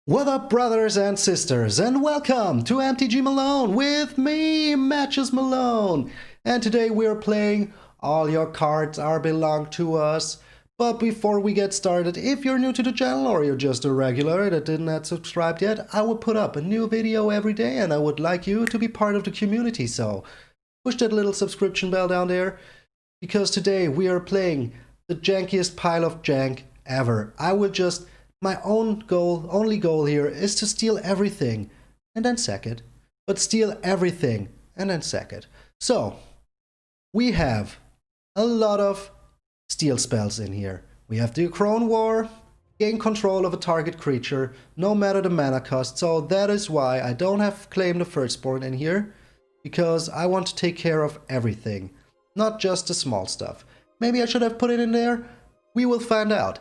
What up, brothers and sisters, and welcome to MTG Malone with me, MtgA Malone. And today we are playing All Your Cards Are Belong to Us. But before we get started, if you're new to the channel or you're just a regular that didn't have subscribed yet, I will put up a new video every day and I would like you to be part of the community. So push that little subscription bell down there, because today we are playing the jankiest pile of jank ever. My only goal here is to steal everything and then sack it. But steal everything and then sack it. So, we have a lot of steal spells in here. We have the Crown War, gain control of a target creature, no matter the mana cost. So that is why I don't have Claim the Firstborn in here, because I want to take care of everything, not just the small stuff. Maybe I should have put it in there? We will find out.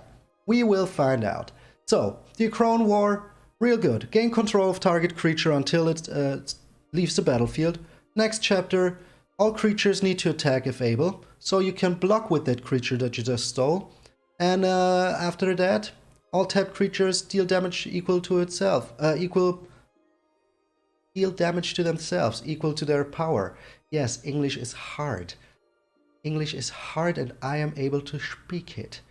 We will find out. So, the Crown War, real good. Gain control of target creature until it leaves the battlefield. Next chapter, all creatures need to attack if able, so you can block with that creature that you just stole. And after that, all tapped creatures deal damage equal to itself, deal damage to themselves, equal to their power. Yes, English is hard. English is hard and I am able to speak it.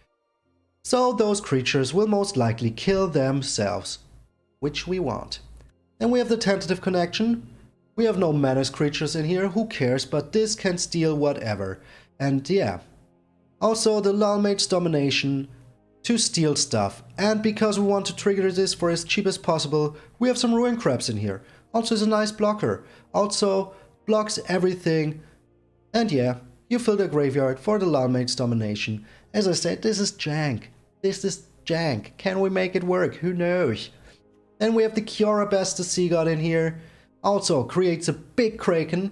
So those creatures will most likely kill themselves, which we want. Then we have the tentative connection. We have no menace creatures in here, who cares, but this can steal whatever. And yeah. Also the Lulmage's domination to steal stuff. And because we want to trigger this for as cheap as possible, we have some Ruin Crabs in here. Also is a nice blocker. Also blocks everything. And yeah, you fill the graveyard for the Lulmage's domination. As I said, this is jank. This is jank. Can we make it work? Who knows? Then we have the Kiora Besta Sea God in here. Also creates a big Kraken.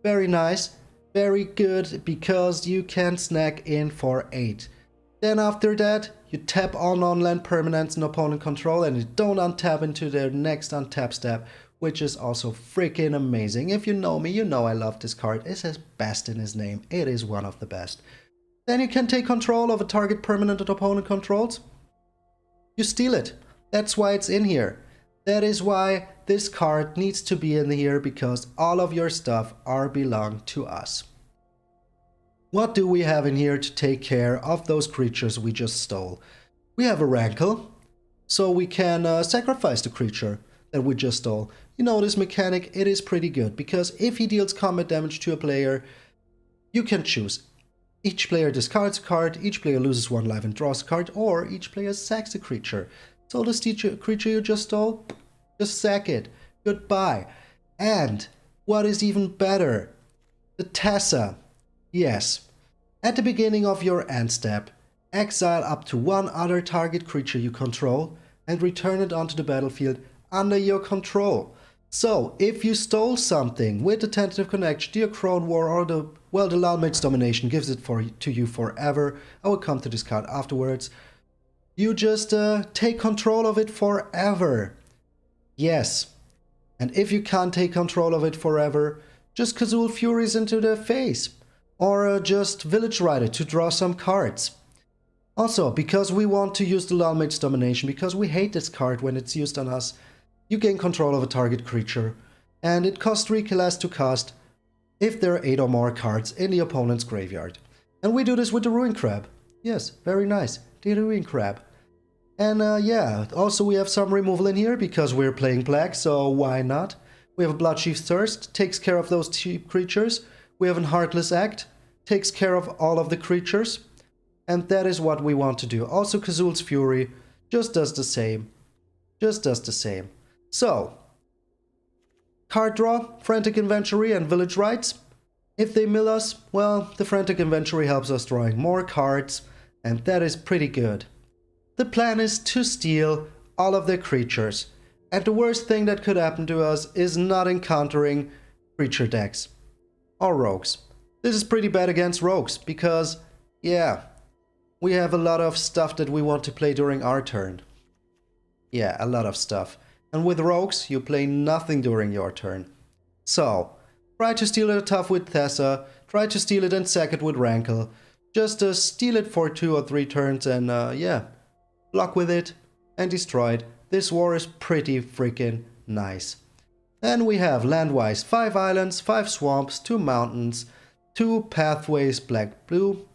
Very nice. Very good, because you can snack in for 8. Then after that, you tap all non-land permanents in opponent control and you don't untap into their next untap step, which is also freaking amazing. If you know me, you know I love this card. It says best in his name. It is one of the best. Then you can take control of a target permanent that opponent controls. You steal it. That's why it's in here. That is why this card needs to be in here, because all of your stuff belong to us. What do we have in here to take care of those creatures we just stole? We have a Rankle, so we can sacrifice the creature that we just stole. You know this mechanic, it is pretty good, because if he deals combat damage to a player, you can choose. Each player discards a card, each player loses 1 life and draws a card, or each player sacks a creature. So this creature you just stole, just sack it. Goodbye. And what is even better, the Tessa. Yes. At the beginning of your end step, exile up to 1 other target creature you control and return it onto the battlefield under your control. So, if you stole something with the tentative connection, the Crown War, or the Lulmage's domination gives it to you forever. I will come to this card afterwards. You just take control of it forever. Yes. And if you can't take control of it forever, just Kazul Furies into their face. Or just Village Rider to draw some cards. Also, because we want to use the Lulmage's domination, because we hate this card when it's used on us, you gain control of a target creature, and it costs 3 less to cast if there are 8 or more cards in the opponent's graveyard. And we do this with the Ruin Crab. Yes, very nice, the Ruin Crab. And yeah, also we have some removal in here, because we're playing black, so why not? We have a Bloodchief's Thirst, takes care of those cheap creatures. We have a Heartless Act, takes care of all of the creatures. And that is what we want to do. Also Kazul's Fury just does the same. Just does the same. So, card draw, Frantic Inventory and Village Rites. If they mill us, well, the Frantic Inventory helps us drawing more cards, and that is pretty good. The plan is to steal all of their creatures, and the worst thing that could happen to us is not encountering creature decks or rogues. This is pretty bad against rogues, because, yeah, we have a lot of stuff that we want to play during our turn. Yeah, a lot of stuff. And with rogues, you play nothing during your turn. So, try to steal it tough with Tessa, try to steal it and sack it with Rankle. Just steal it for 2 or 3 turns and yeah, block with it and destroy it this war is pretty freaking nice. Then we have land-wise 5 islands, 5 swamps, 2 mountains, 2 pathways black-blue,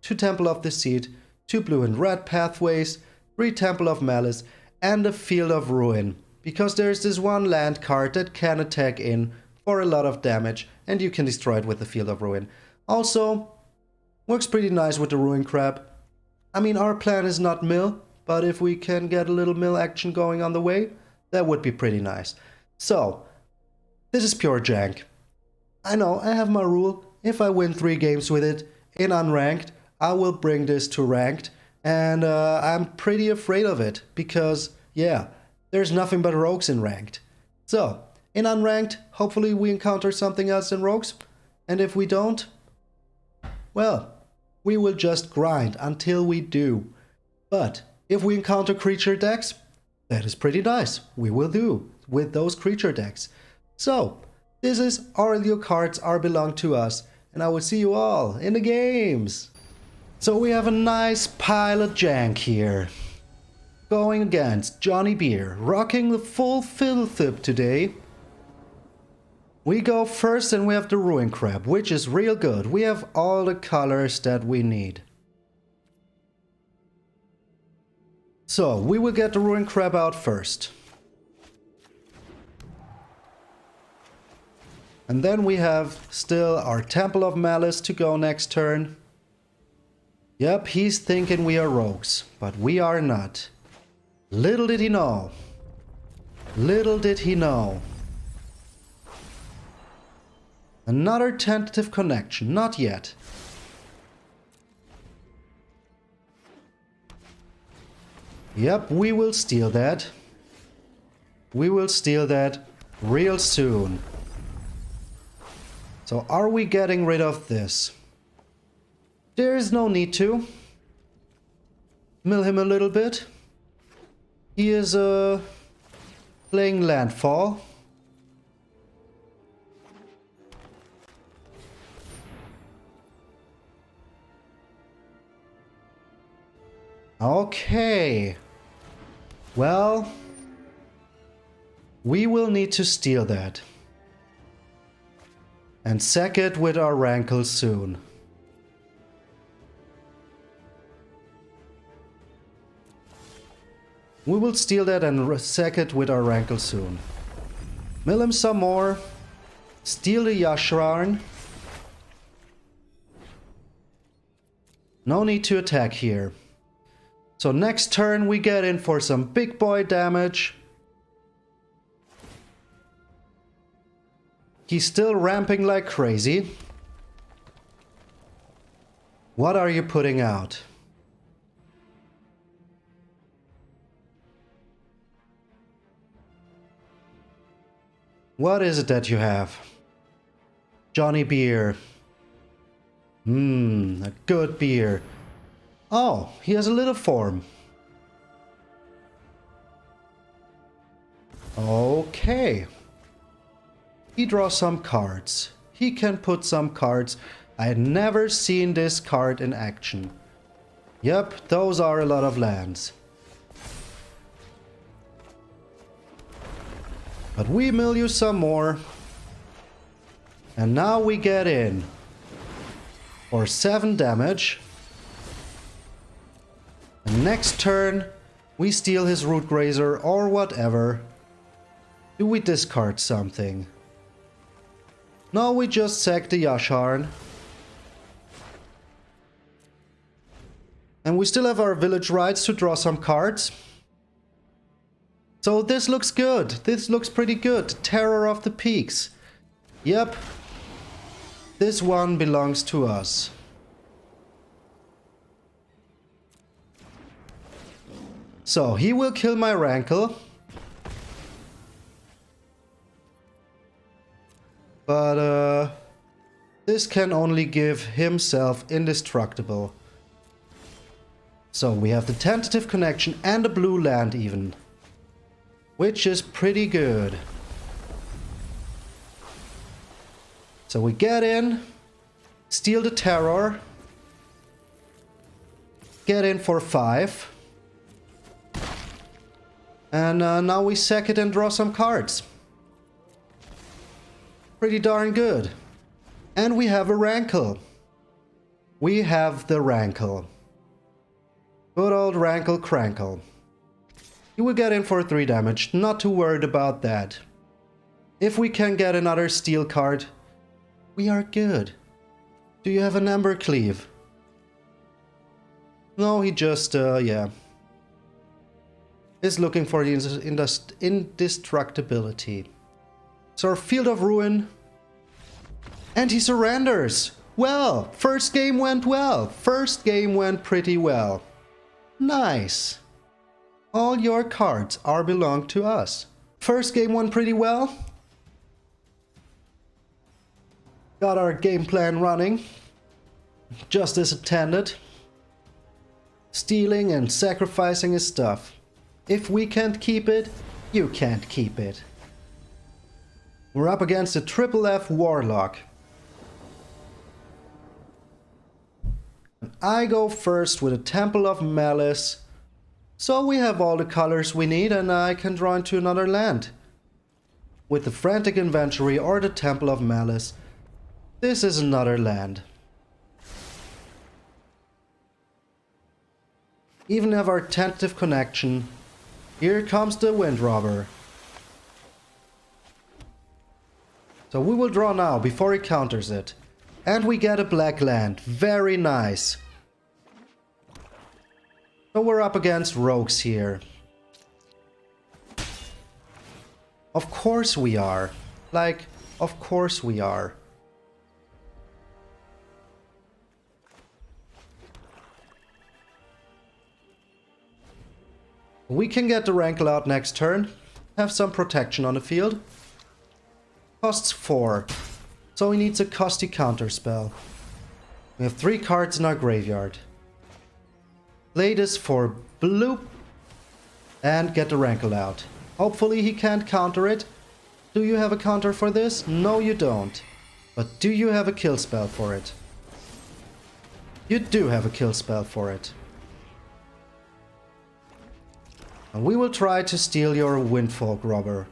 2 Temple of Deceit, 2 blue and red pathways, 3 Temple of Malice, and a Field of Ruin. Because there's this one land card that can attack in for a lot of damage and you can destroy it with the Field of Ruin. Also, works pretty nice with the Ruin Crab. I mean, our plan is not mill, but if we can get a little mill action going on the way, that would be pretty nice. So, this is pure jank. I know, I have my rule. If I win 3 games with it in unranked, I will bring this to ranked. And I'm pretty afraid of it because, yeah, there's nothing but rogues in ranked. So, in unranked, hopefully we encounter something else than rogues. And if we don't, well, we will just grind until we do. But if we encounter creature decks, that is pretty nice. We will do with those creature decks. So, this is all your cards are belong to us. And I will see you all in the games. So we have a nice pile of jank here. Going against Johnny Beer, rocking the full Filthip today. We go first and we have the Ruin Crab, which is real good. We have all the colors that we need. So, we will get the Ruin Crab out first. And then we have still our Temple of Malice to go next turn. Yep, he's thinking we are rogues, but we are not. Little did he know. Little did he know. Another tentative connection, not yet. Yep, we will steal that. We will steal that real soon. So are we getting rid of this? There is no need to. Mill him a little bit. He is playing landfall. Okay. Well, we will need to steal that. And sack it with our rankle soon. We will steal that and sack it with our rankle soon. Mill him some more. Steal the Yasharn. No need to attack here. So next turn we get in for some big boy damage. He's still ramping like crazy. What are you putting out? What is it that you have? Johnny Beer. A good beer. Oh, he has a little form. Okay. He draws some cards. He can put some cards. I had never seen this card in action. Yep, those are a lot of lands. But we mill you some more. And now we get in. For 7 damage. And next turn, we steal his Root Grazer or whatever. Do we discard something? No, we just sack the Yasharn. And we still have our village rights to draw some cards. So this looks good. This looks pretty good. Terror of the Peaks. Yep. This one belongs to us. So he will kill my Rankle. But this can only give himself indestructible. So we have the tentative connection and a blue land even. Which is pretty good. So we get in, steal the terror, get in for 5. And now we sack it and draw some cards. Pretty darn good. And we have a Rankle. We have the Rankle. Good old Rankle Crankle. You will get in for 3 damage, not too worried about that. If we can get another steel card, we are good. Do you have an Ember Cleave? No, he just, yeah. Is looking for the indestructibility. So our Field of Ruin. And he surrenders! Well, first game went well. First game went pretty well. Nice. All your cards are belong to us. First game went pretty well. Got our game plan running. Just as intended. Stealing and sacrificing his stuff. If we can't keep it, you can't keep it. We're up against a Triple F Warlock. And I go first with a Temple of Malice. So we have all the colors we need and I can draw into another land. With the Frantic Inventory or the Temple of Malice, this is another land. Even have our tentative connection. Here comes the Wind Robber. So we will draw now before he counters it. And we get a black land. Very nice. So we're up against rogues here. Of course we are. Like, of course we are. We can get the Rankle out next turn. Have some protection on the field. Costs 4. So he needs a costy counter spell. We have 3 cards in our graveyard. Play this for blue. And get the Rankle out. Hopefully he can't counter it. Do you have a counter for this? No, you don't. But do you have a kill spell for it? You do have a kill spell for it. And we will try to steal your Windfolk Robber.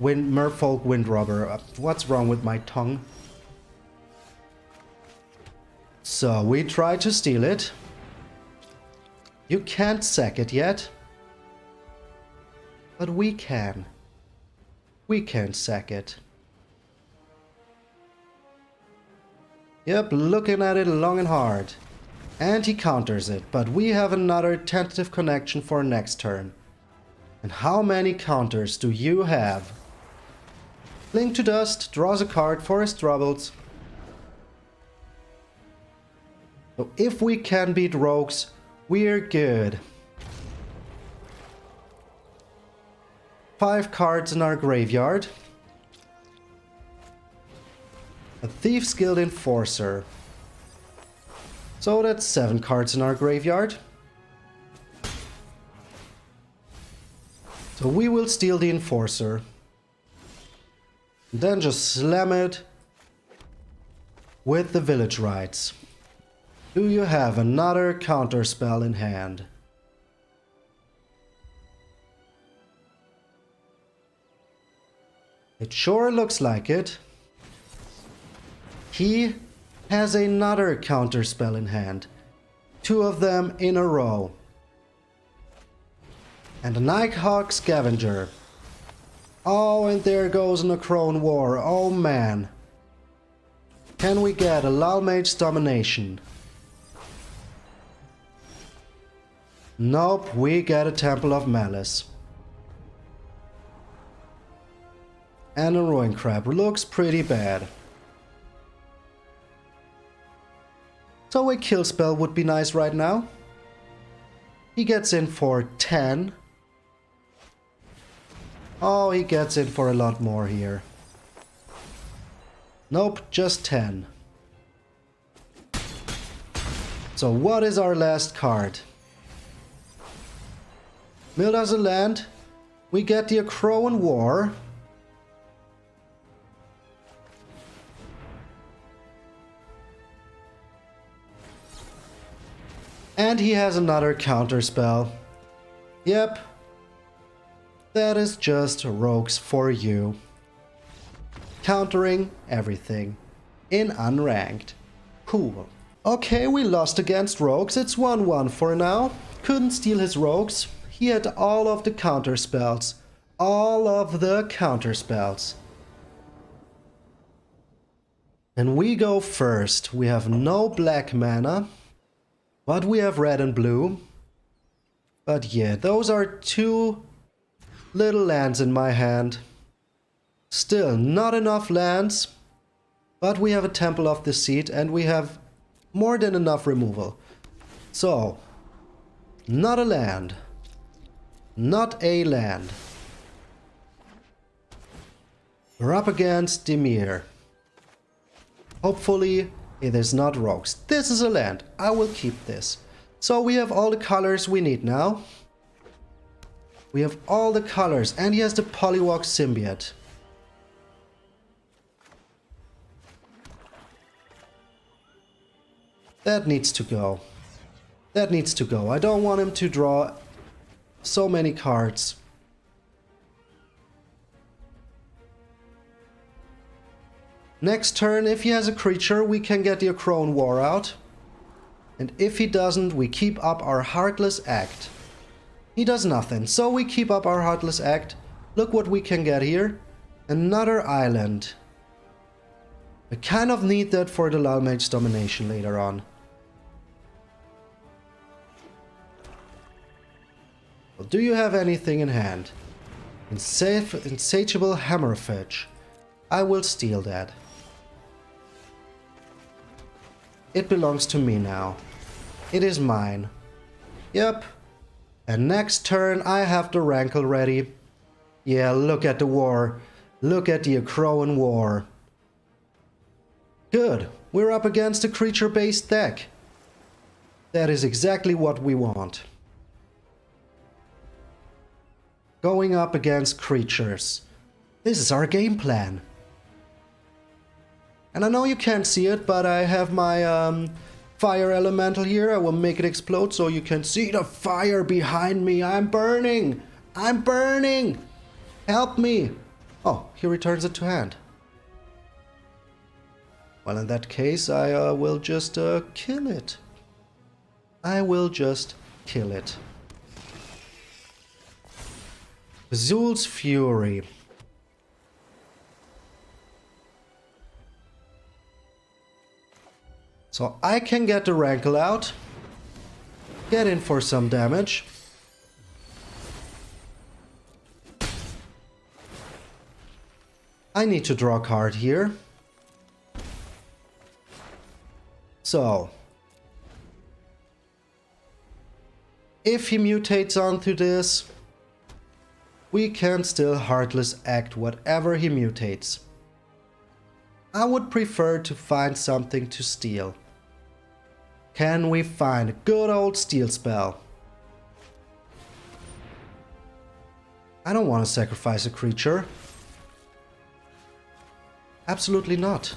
Merfolk Wind Robber. What's wrong with my tongue? So we try to steal it. You can't sack it yet. But we can. We can sack it. Yep, looking at it long and hard. And he counters it, but we have another tentative connection for next turn. And how many counters do you have? Link to Dust draws a card for his troubles. So if we can beat rogues, we're good. 5 cards in our graveyard. A Thief's Guild Enforcer. So that's 7 cards in our graveyard. So we will steal the Enforcer. Then just slam it with the Village Rites. Do you have another counter spell in hand? It sure looks like it. He has another counter spell in hand. 2 of them in a row. And a Nighthawk Scavenger. Oh, and there goes an Crone War. Oh man. Can we get a Lulmage's Domination? Nope, we get a Temple of Malice. And a Ruin Crab. Looks pretty bad. So a kill spell would be nice right now. He gets in for 10. Oh, he gets in for a lot more here. Nope, just 10. So what is our last card? Mill does a land. We get the Crone War. And he has another counter spell. Yep. That is just rogues for you. Countering everything in unranked. Cool. Okay, we lost against rogues. It's 1-1 for now. Couldn't steal his rogues. He had all of the counter spells. All of the counter spells. And we go first. We have no black mana, but we have red and blue. But yeah, those are two little lands in my hand. Still not enough lands, but we have a Temple of Deceit and we have more than enough removal. So, not a land. Not a land. We're up against Dimir. Hopefully it is not rogues. This is a land. I will keep this. So we have all the colors we need now. We have all the colors and he has the Polywalk Symbiote. That needs to go. That needs to go. I don't want him to draw so many cards. Next turn, if he has a creature, we can get the Acroan War out. And if he doesn't, we keep up our Heartless Act. He does nothing, so we keep up our Heartless Act. Look what we can get here. Another island. I kind of need that for the Lulmage's Domination later on. Well, do you have anything in hand? Insatiable Hammerfetch. I will steal that. It belongs to me now. It is mine. Yep. And next turn I have the Rankle ready. Yeah, look at the war. Look at the Acroan War. Good. We're up against a creature-based deck. That is exactly what we want. Going up against creatures. This is our game plan. And I know you can't see it, but I have my fire elemental here. I will make it explode so you can see the fire behind me. I'm burning! I'm burning! Help me! Oh, he returns it to hand. Well, in that case, I will just kill it. I will just kill it. Zul's Fury. So I can get the Rankle out. Get in for some damage. I need to draw a card here. So, if he mutates onto this, we can still Heartless Act whatever he mutates. I would prefer to find something to steal. Can we find a good old steal spell? I don't want to sacrifice a creature. Absolutely not.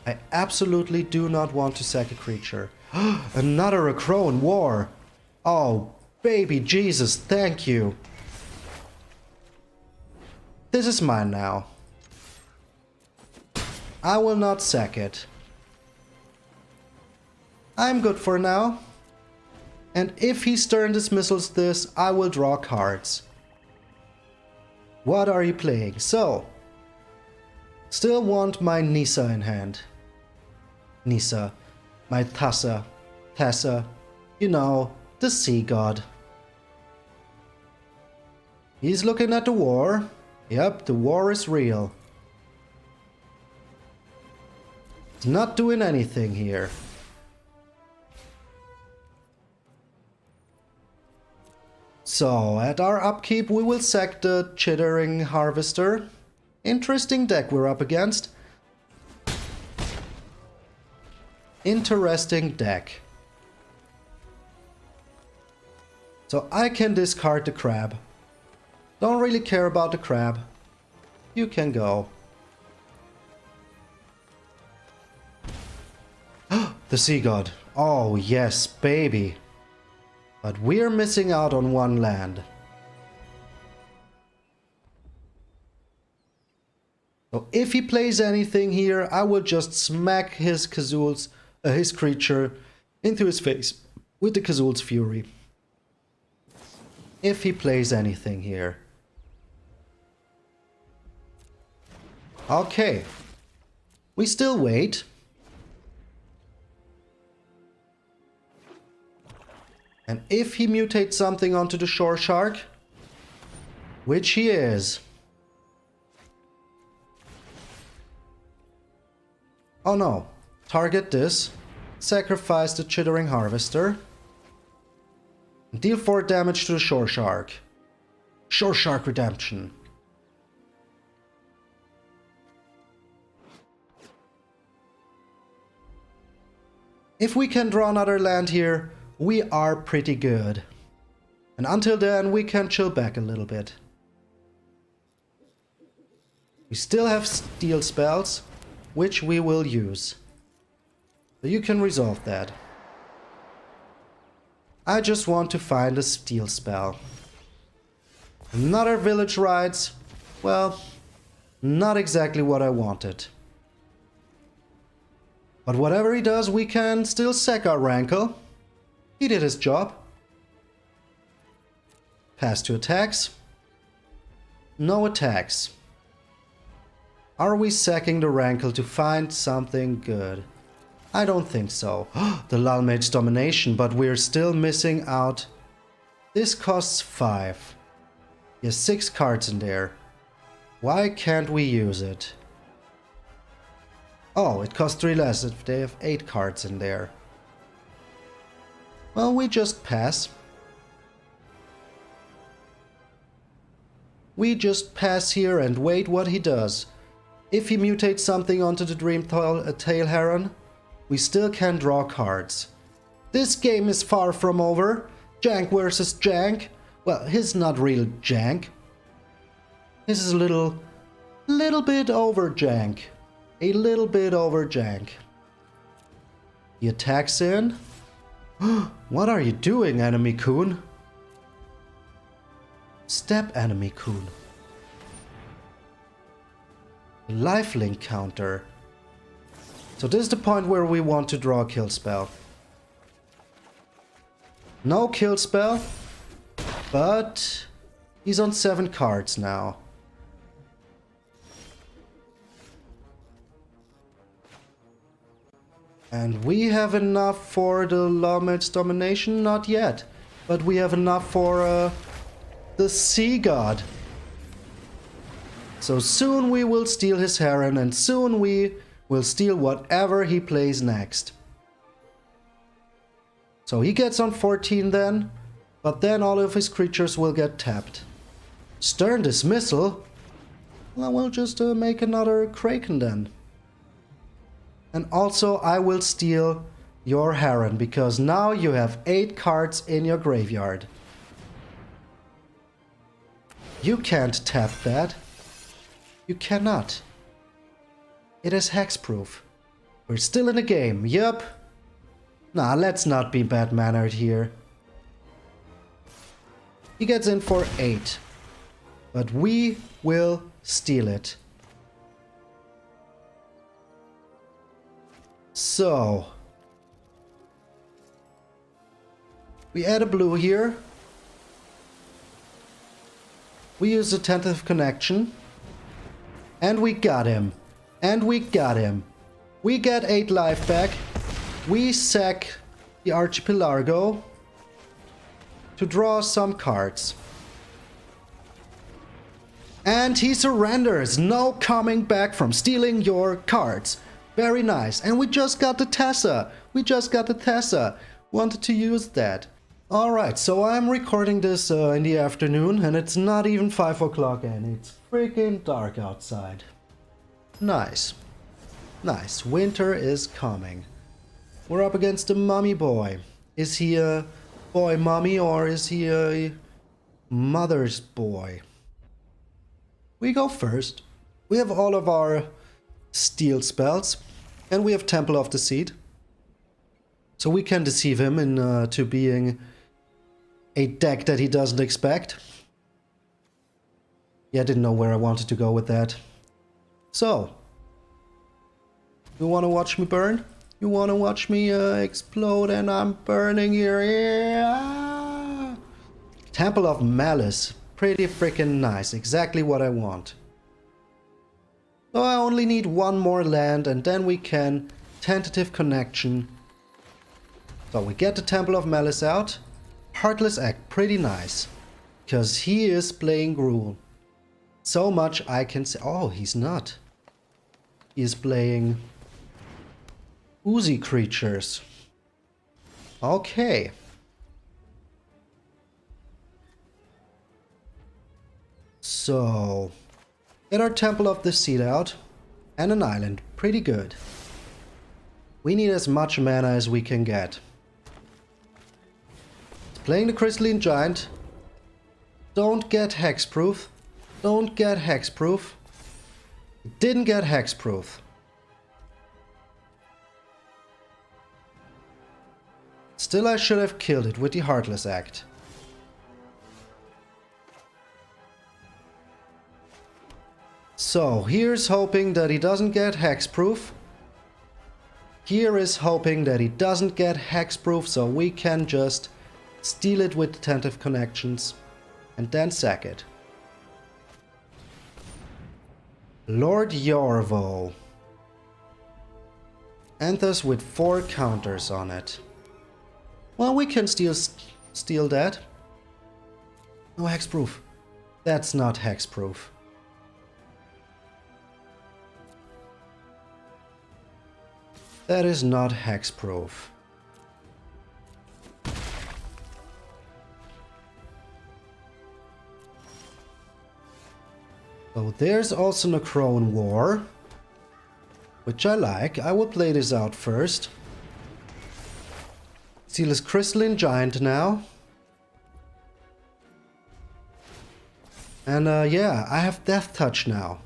I absolutely do not want to sack a creature. Another Acroan War. Oh, baby Jesus, thank you. This is mine now. I will not sack it. I'm good for now. And if he stern dismissals this, I will draw cards. What are you playing? So, still want my Nissa in hand. Nissa, my Tessa, you know, the sea god. He's looking at the war. Yep, the war is real. He's not doing anything here. So, at our upkeep we will sack the Chittering Harvester. Interesting deck we're up against. Interesting deck. So I can discard the crab. Don't really care about the crab. You can go. The Sea God. Oh yes, baby. But we're missing out on one land. So if he plays anything here, I will just smack his creature into his face with the Kazul's Fury. If he plays anything here. Okay. We still wait. And if he mutates something onto the Shore Shark, which he is. Oh no. Target this. Sacrifice the Chittering Harvester. Deal 4 damage to the Shore Shark. Shore Shark Redemption. If we can draw another land here, we are pretty good. And until then, we can chill back a little bit. We still have steal spells, which we will use. So you can resolve that. I just want to find a steal spell. Another Village Rites. Well, not exactly what I wanted. But whatever he does, we can still sack our Rankle. He did his job. Pass 2 attacks. No attacks. Are we sacking the Rankle to find something good? I don't think so. The Lulmage's Domination, but we're still missing out. This costs 5. He has 6 cards in there. Why can't we use it? Oh, it costs 3 less if they have 8 cards in there. Well, we just pass. We just pass here and wait what he does. If he mutates something onto the Tail Heron, we still can draw cards. This game is far from over. Jank versus Jank. Well, his not real Jank. This is a little bit over Jank. A little bit over Jank. He attacks in. What are you doing, enemy Coon? Step, enemy Coon. Lifelink counter. So this is the point where we want to draw a kill spell. No kill spell, but he's on 7 cards now. And we have enough for the Lulmage's Domination? Not yet. But we have enough for the Sea God. So soon we will steal his Heron, and soon we will steal whatever he plays next. So he gets on 14 then, but then all of his creatures will get tapped. Stern Dismissal? Well, we'll just make another Kraken then. And also I will steal your Heron, because now you have 8 cards in your graveyard. You can't tap that. You cannot. It is hexproof. We're still in the game, yup. Nah, let's not be bad-mannered here. He gets in for 8. But we will steal it. So, we add a blue here. We use a tentative connection. And we got him. And we got him. We get 8 life back. We sack the Archipelago to draw some cards. And he surrenders. No coming back from stealing your cards. Very nice. And we just got the Tessa. We just got the Tessa. Wanted to use that. Alright, so I'm recording this in the afternoon, and it's not even 5 o'clock, and it's freaking dark outside. Nice. Nice. Winter is coming. We're up against the mummy boy. Is he a boy mummy, or is he a mother's boy? We go first. We have all of our steal spells, and we have Temple of the Seed. So we can deceive him into being a deck that he doesn't expect. Yeah, I didn't know where I wanted to go with that. So, you wanna watch me burn? You wanna watch me explode and I'm burning here? Yeah. Temple of Malice. Pretty freaking nice. Exactly what I want. So I only need one more land and then we can tentative connection. So we get the Temple of Malice out. Heartless Act. Pretty nice. Because he is playing Gruul. So much I can say. Oh, he's not. He is playing Oozy creatures. Okay. So, get our Temple of the Seed out. And an island. Pretty good. We need as much mana as we can get. Playing the Crystalline Giant. Don't get hexproof. Don't get hexproof. Didn't get hexproof. Still, I should have killed it with the Heartless Act. So, here's hoping that he doesn't get hexproof. Here is hoping that he doesn't get hexproof, so we can just steal it with tentative connections and then sack it. Lord Yorvo enters with 4 counters on it. Well, we can steal that. No hexproof. That's not hexproof. That is not hexproof. So there's also Necrone War, which I like. I will play this out first. Seal his Crystalline Giant now. And yeah, I have Death Touch now.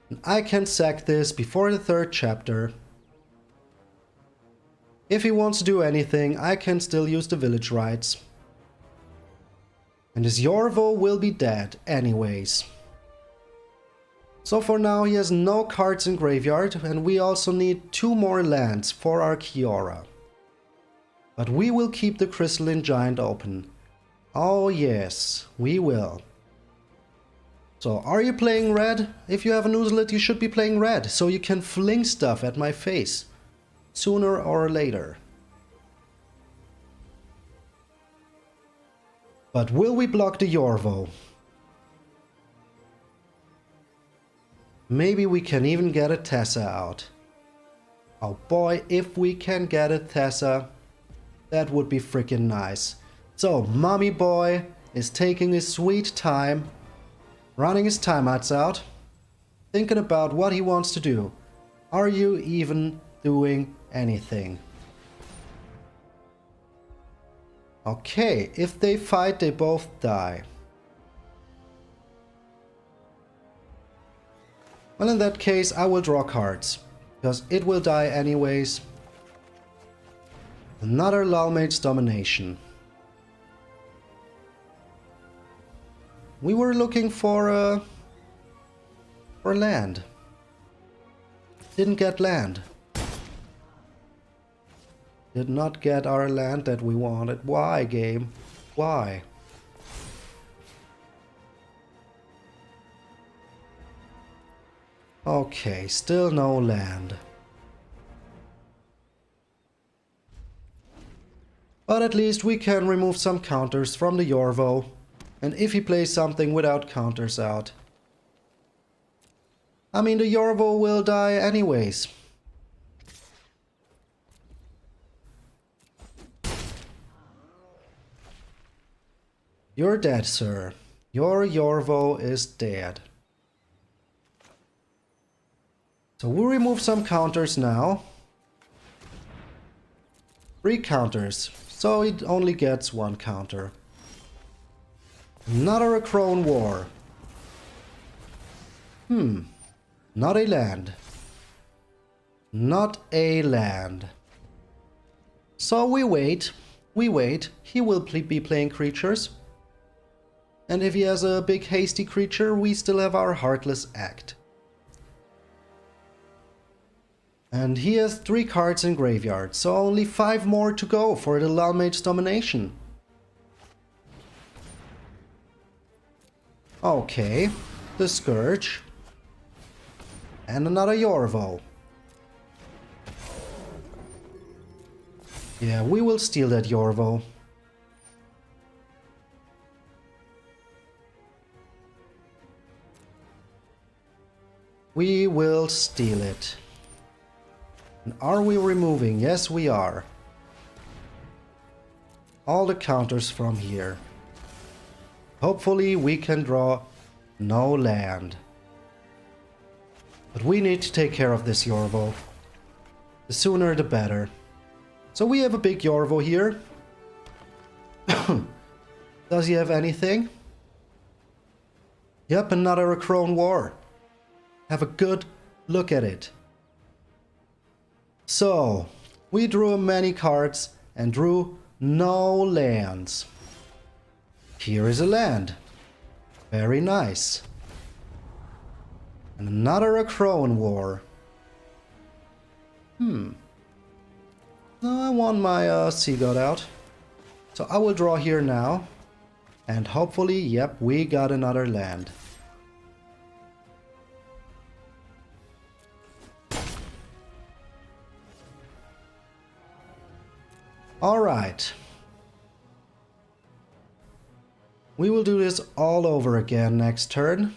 And I can sack this before the 3rd chapter. If he wants to do anything, I can still use the Village Rites. And his Yorvo will be dead anyways. So for now he has no cards in graveyard and we also need 2 more lands for our Kiora. But we will keep the Crystalline Giant open. Oh yes, we will. So are you playing red? If you have an Oozlet, you should be playing red, so you can fling stuff at my face. Sooner or later. But will we block the Yorvo? Maybe we can even get a Tessa out. Oh boy, if we can get a Tessa, that would be freaking nice. So, Mommy Boy is taking his sweet time, running his timeouts out, thinking about what he wants to do. Are you even doing anything? Okay, if they fight, they both die. Well, in that case, I will draw cards, because it will die anyways. Another Lulmate's Domination. We were looking for land. Didn't get land. Did not get our land that we wanted. Why, game? Why? Okay, still no land. But at least we can remove some counters from the Yorvo. And if he plays something without counters out, I mean, the Yorvo will die anyways. You're dead, sir. Your Yorvo is dead. So we'll remove some counters now. 3 counters, so it only gets 1 counter. Another Necrone War. Not a land. Not a land. So we wait. We wait. He will be playing creatures. And if he has a big hasty creature, we still have our Heartless Act. And he has 3 cards in graveyard, so only 5 more to go for the Lalmage's domination. Okay, the Scourge. And another Yorvo. Yeah, we will steal that Yorvo. We will steal it. And are we removing? Yes, we are. All the counters from here. Hopefully we can draw no land. But we need to take care of this Yorvo. The sooner the better. So we have a big Yorvo here. Does he have anything? Yep, another Crone War. Have a good look at it. So, we drew many cards and drew no lands. Here is a land. Very nice. And another Crone War. No, I want my Sea God out. So I will draw here now. And hopefully, yep, we got another land. Alright. We will do this all over again next turn.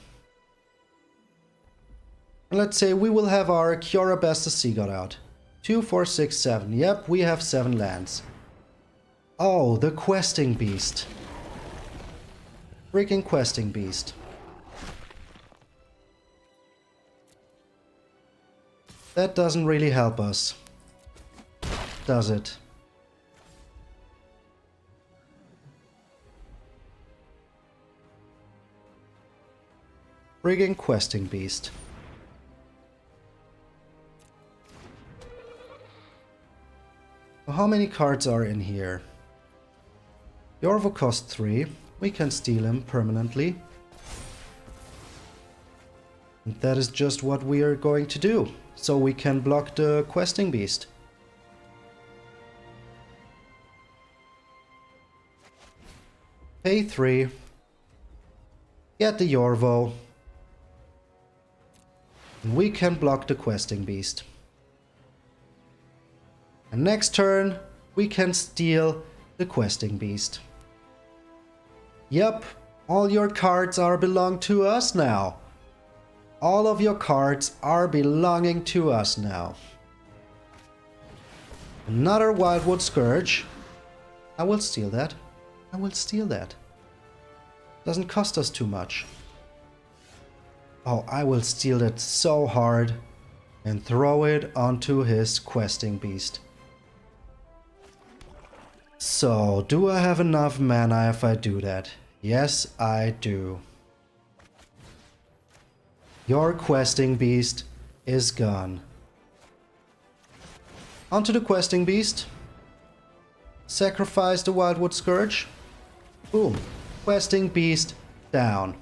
And let's say we will have our Kiora Besta Sea God out. 2, 4, 6, 7. Yep, we have 7 lands. Oh, the Questing Beast. Freaking Questing Beast. That doesn't really help us, does it? Friggin' Questing Beast. How many cards are in here? Yorvo costs 3. We can steal him permanently. And that is just what we are going to do. So we can block the Questing Beast. Pay 3. Get the Yorvo. And we can block the Questing Beast. And next turn, we can steal the Questing Beast. Yep, all your cards are belong to us now. All of your cards are belonging to us now. Another Wildwood Scourge. I will steal that. I will steal that. Doesn't cost us too much. Oh, I will steal that so hard and throw it onto his Questing Beast. So, do I have enough mana if I do that? Yes, I do. Your Questing Beast is gone. Onto the Questing Beast. Sacrifice the Wildwood Scourge. Boom. Questing Beast down.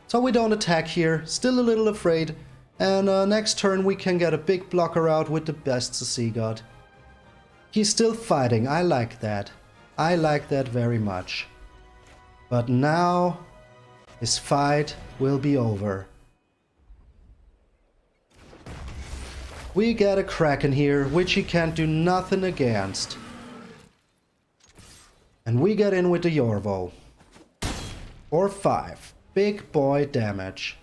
So we don't attack here. Still a little afraid. And next turn we can get a big blocker out with the Besta Sea God. He's still fighting. I like that. I like that very much. But now his fight will be over. We get a Kraken here, which he can't do nothing against. And we get in with the Yorvo. Or 5. Big boy damage.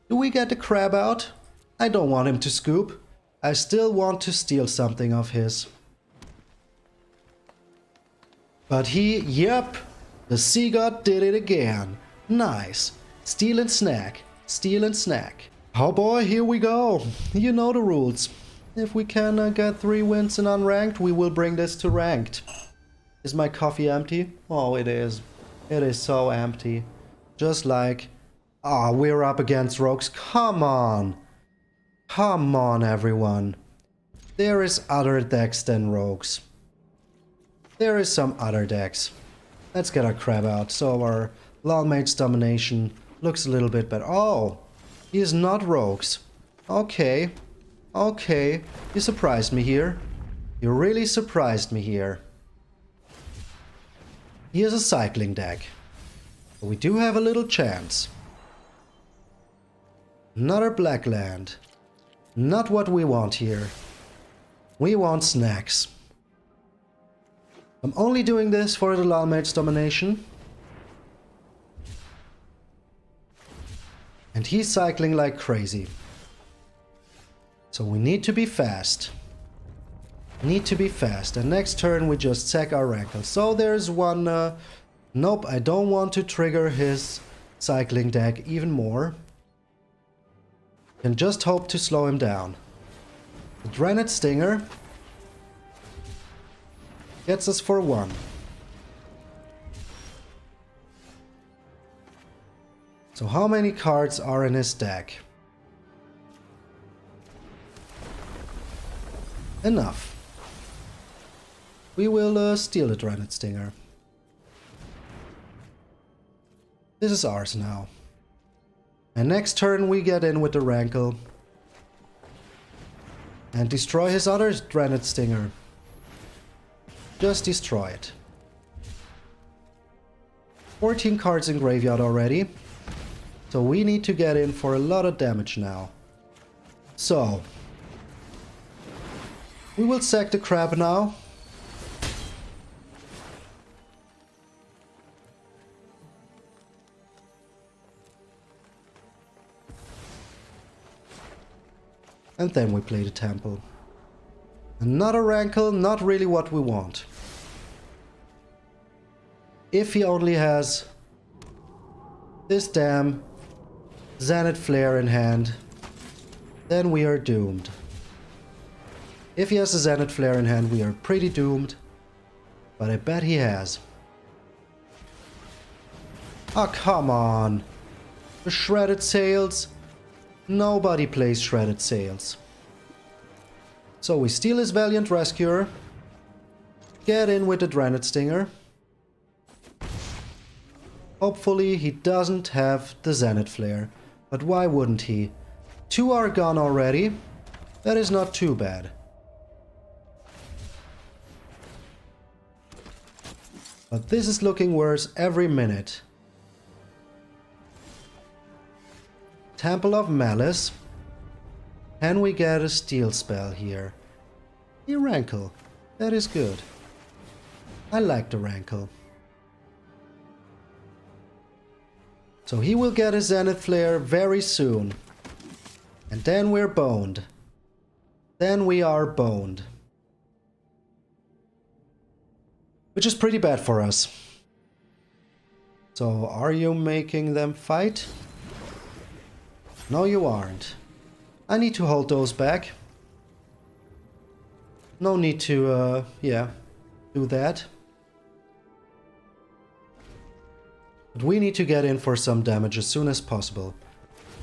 Do we get the crab out? I don't want him to scoop. I still want to steal something of his. But yep, the Sea God did it again. Nice. Steal and snack. Steal and snack. Oh boy, here we go. You know the rules. If we can get 3 wins in unranked, we will bring this to ranked. Is my coffee empty? Oh, it is. It is so empty. Just like... Ah, oh, we're up against rogues. Come on. Come on, everyone. There is other decks than rogues. There is some other decks. Let's get our crab out. So our Lalmage's domination looks a little bit better. Oh, he is not rogues. Okay. Okay, you surprised me here. You really surprised me here. Here's a cycling deck. We do have a little chance. Another black land. Not what we want here. We want snacks. I'm only doing this for the Lalmate's domination. And he's cycling like crazy. So we need to be fast. Need to be fast. And next turn we just sack our Rankle. So there's one... nope, I don't want to trigger his cycling deck even more. Can just hope to slow him down. The Draenei Stinger gets us for 1. So how many cards are in his deck? Enough. We will steal the Draenei Stinger. This is ours now. And next turn we get in with the Rankle. And destroy his other Draenei Stinger. Just destroy it. 14 cards in graveyard already. So we need to get in for a lot of damage now. So. We will sack the crab now. And then we play the temple. Another Rankle, not really what we want. If he only has this damn Zenith Flare in hand, then we are doomed. If he has a Zenith Flare in hand, we are pretty doomed. But I bet he has. Oh, come on. The Shredded Sails. Nobody plays Shredded Sails. So we steal his Valiant Rescuer. Get in with the Draenei Stinger. Hopefully he doesn't have the Zenith Flare. But why wouldn't he? 2 are gone already. That is not too bad. But this is looking worse every minute. Temple of Malice. Can we get a steal spell here? The Rankle. That is good. I like the Rankle. So he will get his Zenith Flare very soon. And then we're boned. Then we are boned. Which is pretty bad for us. So are you making them fight? No, you aren't. I need to hold those back. No need to, yeah, do that. But we need to get in for some damage as soon as possible.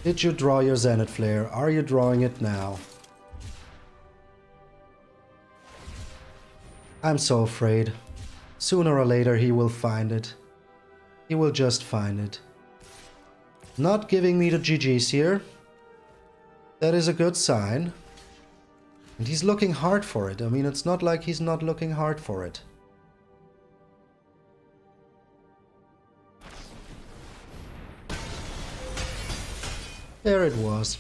Did you draw your Zenith Flare? Are you drawing it now? I'm so afraid. Sooner or later he will find it. He will just find it. Not giving me the GGs here. That is a good sign. And he's looking hard for it. I mean, it's not like he's not looking hard for it. There it was.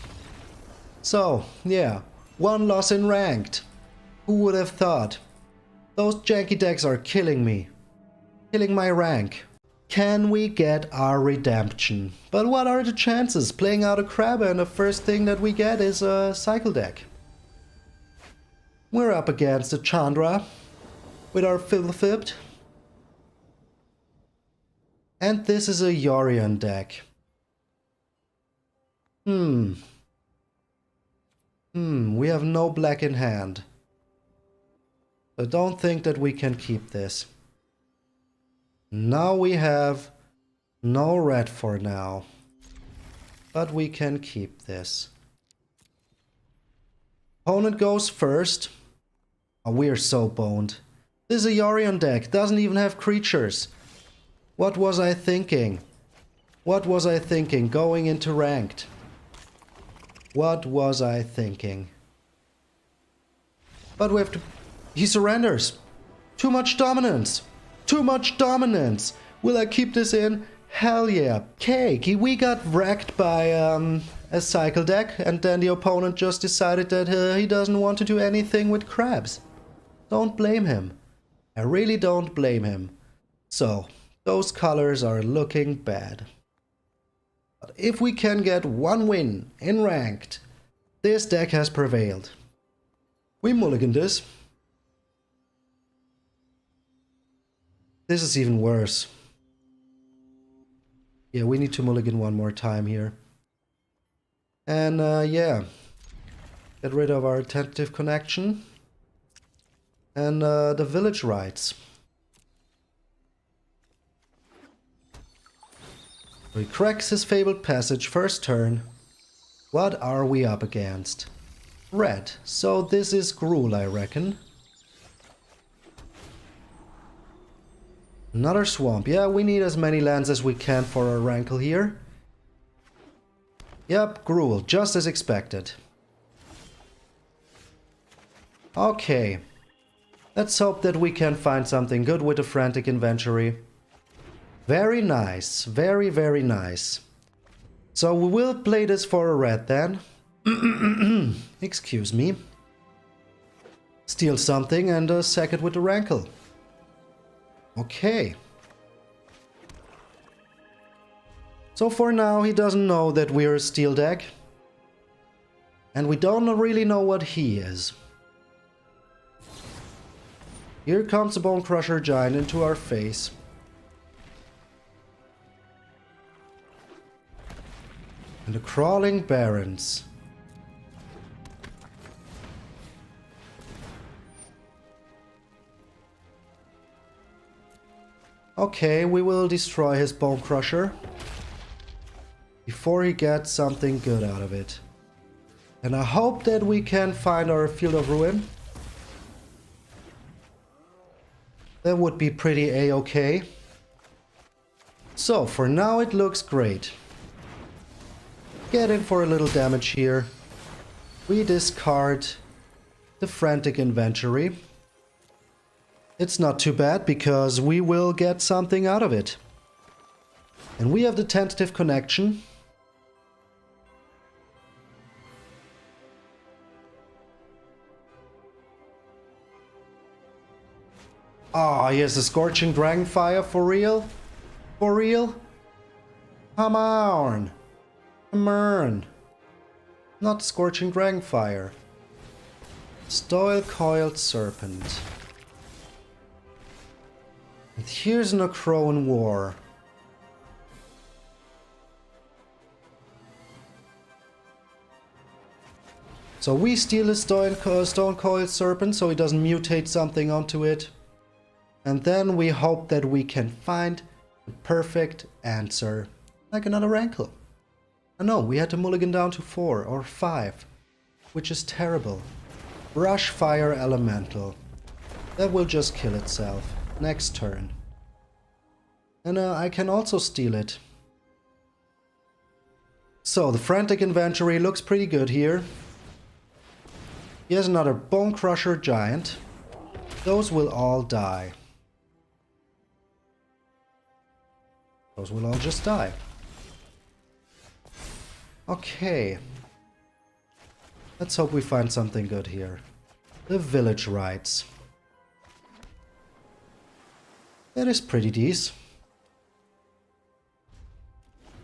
So, yeah. 1 loss in ranked. Who would have thought? Those janky decks are killing me. Killing my rank. Can we get our redemption? But what are the chances? Playing out a crab and the first thing that we get is a cycle deck. We're up against the Chandra with our Fiddlefibbed. And this is a Yorion deck. We have no black in hand. I don't think that we can keep this. Now we have no red for now. But we can keep this. Opponent goes first. Oh, we are so boned. This is a Yorion deck. Doesn't even have creatures. What was I thinking? What was I thinking going into ranked? What was I thinking? But we have to... He surrenders. Too much dominance. Too much dominance. Will I keep this in? Hell yeah. Cake. We got wrecked by a cycle deck, and then the opponent just decided that he doesn't want to do anything with crabs. Don't blame him. I really don't blame him. So, those colors are looking bad. But if we can get one win in ranked, this deck has prevailed. We mulligan this. This is even worse. Yeah, we need to mulligan one more time here. And yeah, get rid of our tentative connection. And the village rights. He cracks his fabled passage first turn. What are we up against? Red. So this is Gruul, I reckon. Another swamp. Yeah, we need as many lands as we can for our rankle here. Yep, Gruul, just as expected. Okay. Let's hope that we can find something good with the Frantic Inventory. Very nice. Very, very nice. So we will play this for a red then. Excuse me. Steal something and sack it with the rankle. Okay. So for now he doesn't know that we're a steel deck. And we don't really know what he is. Here comes the Bone Crusher Giant into our face. And the Crawling Barrens. Okay, we will destroy his Bone Crusher before he gets something good out of it. And I hope that we can find our Field of Ruin. That would be pretty a-okay. So, for now it looks great. Get in for a little damage here. We discard the Frantic Inventory. It's not too bad because we will get something out of it. And we have the tentative connection. Ah, oh, he has a Scorching Dragonfire for real? For real? Come on! Come on! Not Scorching Dragonfire. Stoil Coiled Serpent. And here's an Acroan War. So we steal a Stone Coiled Serpent so he doesn't mutate something onto it. And then we hope that we can find the perfect answer. Like another rankle. I know, we had to mulligan down to 4 or 5. Which is terrible. Rush Fire Elemental. That will just kill itself. Next turn. And I can also steal it. So, the Frantic Inventory looks pretty good here. He has another Bone Crusher Giant. Those will all die. Those will all just die. Okay. Let's hope we find something good here. The Village Rights. That is pretty decent.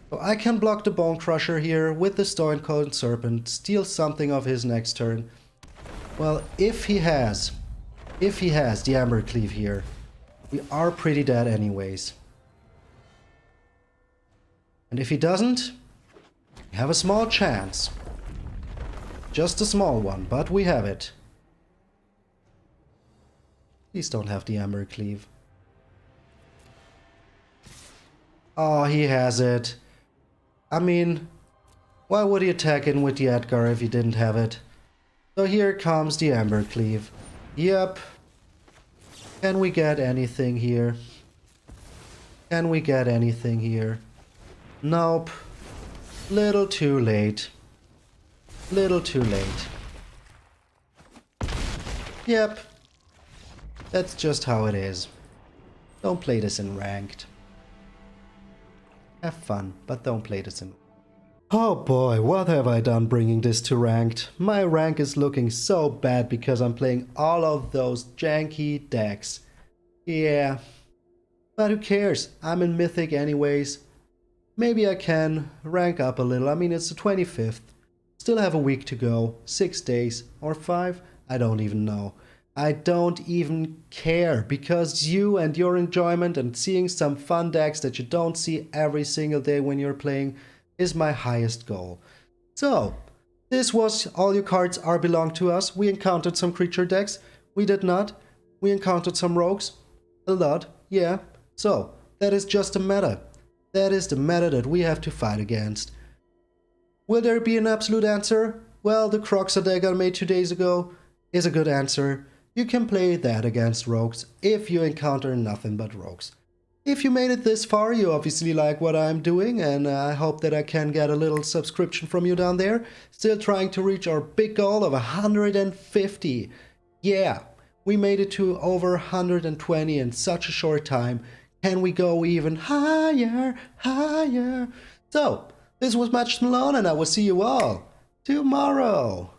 So I can block the Bone Crusher here with the Stone Coiled Serpent, steal something of his next turn. Well, if he has the Ambercleave here, we are pretty dead anyways. And if he doesn't, we have a small chance. Just a small one, but we have it. Please don't have the Ambercleave. Oh, he has it. I mean, why would he attack in with the Edgar if he didn't have it? So here comes the Ambercleave. Yep. Can we get anything here? Can we get anything here? Nope. Little too late. Little too late. Yep, that's just how it is. Don't play this in ranked. Have fun, but don't play this in... Oh boy, what have I done bringing this to ranked? My rank is looking so bad because I'm playing all of those janky decks. Yeah, but who cares? I'm in Mythic anyways. Maybe I can rank up a little. I mean, it's the 25th. Still have a week to go. 6 days. Or 5? I don't even know. I don't even care, because you and your enjoyment and seeing some fun decks that you don't see every single day when you're playing is my highest goal. So, this was All Your Cards Are Belong to Us. We encountered some creature decks. We did not. We encountered some rogues. A lot, yeah. So, that is just a meta. That is the meta that we have to fight against. Will there be an absolute answer? Well, the Croxa deck I made 2 days ago is a good answer. You can play that against rogues if you encounter nothing but rogues. If you made it this far, you obviously like what I'm doing, and I hope that I can get a little subscription from you down there. Still trying to reach our big goal of 150. Yeah, we made it to over 120 in such a short time. Can we go even higher, higher? So, this was MTG Malone, and I will see you all tomorrow.